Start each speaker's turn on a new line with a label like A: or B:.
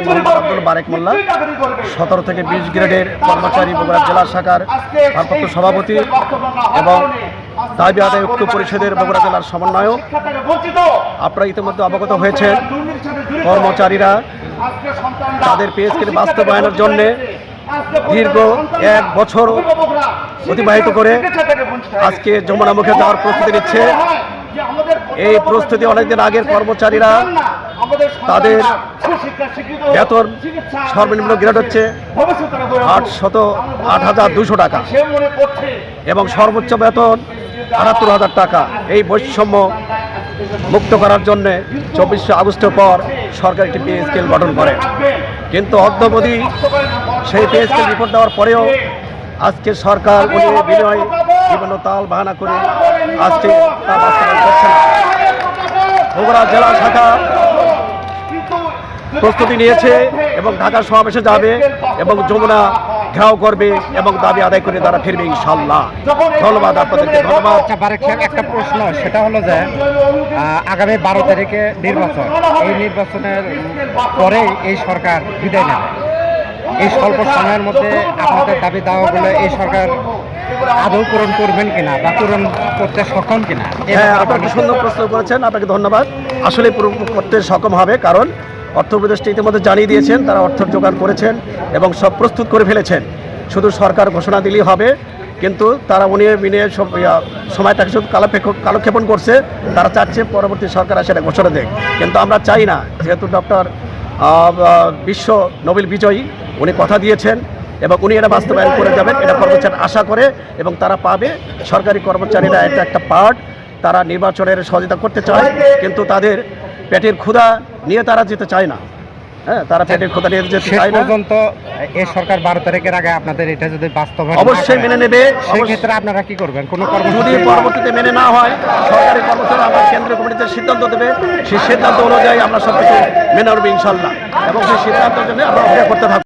A: মোহাম্মদ আব্দুল বারেক মোল্লা, 17 থেকে 20 গ্রেডের কর্মচারী বগুড়া জেলা শাখার ভারপ্রাপ্ত সভাপতি এবং দাবি আদায় ঐক্য পরিষদের বগুড়া জেলার সমন্বয়ক। আপনারা ইতিমধ্যে অবগত হয়েছেন, কর্মচারীরা তাদের পে স্কেল বাস্তবায়নের জন্য দীর্ঘ 1 বছর অতিবাহিত করে আজকে যমুনা মুখে যাওয়ার প্রস্তুতি নিচ্ছে। এই প্রস্তুতি অনেকদিন আগের কর্মচারীরা তাদের বেতন সর্বনিম্ন গ্রেড হচ্ছে 8,200 টাকা এবং সর্বোচ্চ বেতন 78,000 টাকা। এই বৈষম্য মুক্ত করার জন্য 24শে আগস্টের পর সরকার একটি পে স্কেল গঠন করে, কিন্তু অদ্যাবধি সেই পে স্কেল রিপোর্ট দেওয়ার পরেও আজকে সরকার বিনয় বিভিন্ন তাল বাহানা করে আজকে তা বাস্তবায়ন করছে না। বগুড়া জেলা শাখা প্রস্তুতি নিয়েছে এবং ঢাকা সমাবেশে যাবে এবং যমুনা ঘেরাও করবে এবং দাবি আদায় করে তারা ফিরবে ইনশাল্লাহ। ধন্যবাদ আপনাদেরকে। ধন্যবাদ।
B: বারেক সাহেব, একটা প্রশ্ন, সেটা হলো যে আগামী 12 তারিখে নির্বাচন, এই নির্বাচনের পরে এই সরকার বিদায় নেবে। এই স্বল্প সময়ের মধ্যে আপনাদের দাবি দাওয়াগুলো এই সরকার আদৌ পূরণ করবেন কিনা বা পূরণ করতে সক্ষম কিনা?
A: হ্যাঁ, আপনাকে সুন্দর প্রশ্ন করেছেন, আপনাকে ধন্যবাদ। আসলে পূরণ করতে সক্ষম হবে, কারণ অর্থ উপদেষ্টা ইতিমধ্যে জানিয়ে দিয়েছেন তারা অর্থ জোগাড় করেছেন এবং সব প্রস্তুত করে ফেলেছেন। শুধু সরকার ঘোষণা দিলেই হবে, কিন্তু তারা উনিয়ে সব সময়টাকে শুধু কালক্ষেপণ করছে। তারা চাচ্ছে পরবর্তী সরকার সেটা ঘোষণা দেয়, কিন্তু আমরা চাই না। যেহেতু ডক্টর বিশ্ব নোবেল বিজয়ী, উনি কথা দিয়েছেন এবং উনি এটা বাস্তবায়ন করে যাবেন, এটা কর্মচারী আশা করে এবং তারা পাবে। সরকারি কর্মচারীরা এটা একটা পার্ট, তারা নির্বাচনের সহযোগিতা করতে চায়, কিন্তু তাদের পেটের ক্ষুধা নিয়ে তারা যেতে চায় না। হ্যাঁ, তারা পেটের ক্ষুধা নিয়ে যেতে চায় না।
B: পর্যন্ত এই সরকার 12 তারিখের আগে আপনাদের এটা যদি বাস্তবায়ন
A: অবশ্যই মেনে নেবে।
B: সেই ক্ষেত্রে আপনারা কি করবেন? কোনো
A: যদি পরবর্তীতে মেনে না হয়, সরকারি কর্মচারী আমরা কেন্দ্রীয় কমিটিতে সিদ্ধান্ত দেবে, সেই সিদ্ধান্ত অনুযায়ী আমরা সব কিছু মেনে নেব ইনশাল্লাহ, এবং সেই সিদ্ধান্তের জন্য আমরা অপেক্ষা করতে থাকবো।